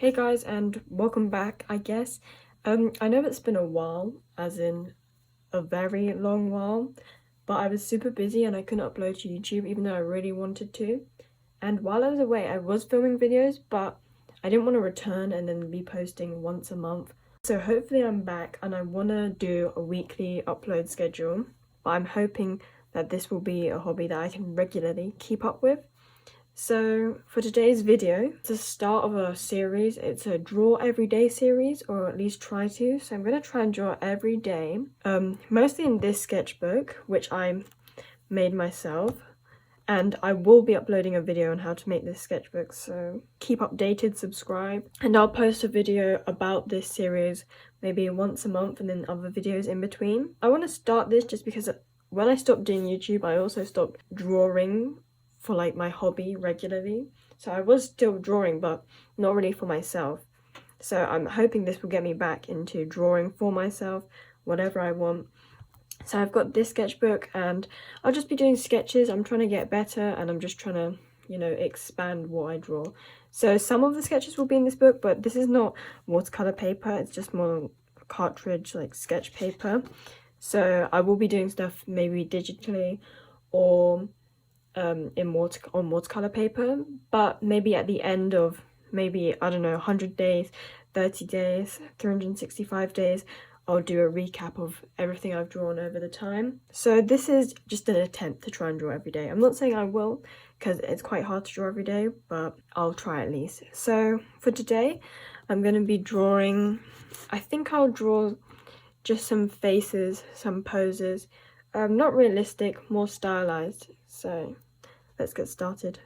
Hey guys, and welcome back, I guess. I know it's been a while, as in a very long while, but I was super busy and I couldn't upload to YouTube even though I really wanted to. And while I was away, I was filming videos, but I didn't want to return and then be posting once a month. So hopefully I'm back and I want to do a weekly upload schedule, but I'm hoping that this will be a hobby that I can regularly keep up with. So for today's video, it's the start of a series. It's a draw every day series, or at least try to. So I'm going to try and draw every day, mostly in this sketchbook, which I made myself. And I will be uploading a video on how to make this sketchbook, so keep updated, subscribe. And I'll post a video about this series maybe once a month and then other videos in between. I want to start this just because when I stopped doing YouTube, I also stopped drawing for like my hobby regularly. So I was still drawing, but not really for myself. So I'm hoping this will get me back into drawing for myself, whatever I want. So I've got this sketchbook and I'll just be doing sketches. I'm trying to get better and I'm just trying to, expand what I draw. So some of the sketches will be in this book, but this is not watercolor paper. It's just more cartridge, like sketch paper. So I will be doing stuff maybe digitally or on watercolor paper, but maybe at the end of maybe, I don't know, 100 days, 30 days, 365 days, I'll do a recap of everything I've drawn over the time. So this is just an attempt to try and draw every day. I'm not saying I will, because it's quite hard to draw every day, but I'll try at least. So for today, I'm going to be drawing, I think I'll draw just some faces, some poses, not realistic, more stylized. So let's get started.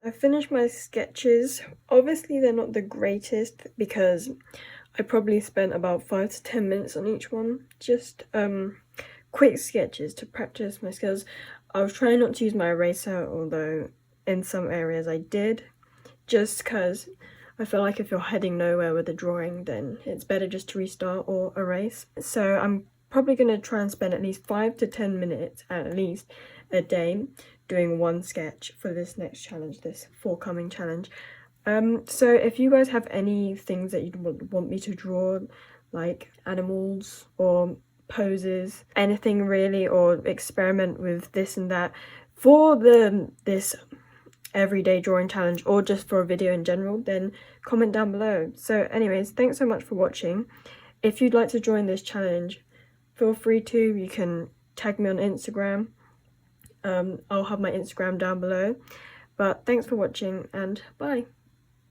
I finished my sketches. Obviously they're not the greatest because I probably spent about 5 to 10 minutes on each one. Just quick sketches to practice my skills. I was trying not to use my eraser, although in some areas I did, just because I feel like if you're heading nowhere with a drawing, then it's better just to restart or erase. So I'm probably going to try and spend at least 5 to 10 minutes at least a day doing one sketch for this next challenge, this forthcoming challenge. So if you guys have any things that you'd want me to draw, like animals or poses, anything really, or experiment with this and that for this everyday drawing challenge, or just for a video in general, then comment down below. So anyways, thanks so much for watching. If you'd like to join this challenge, feel free to. You can tag me on Instagram. I'll have my Instagram down below. But thanks for watching, and bye.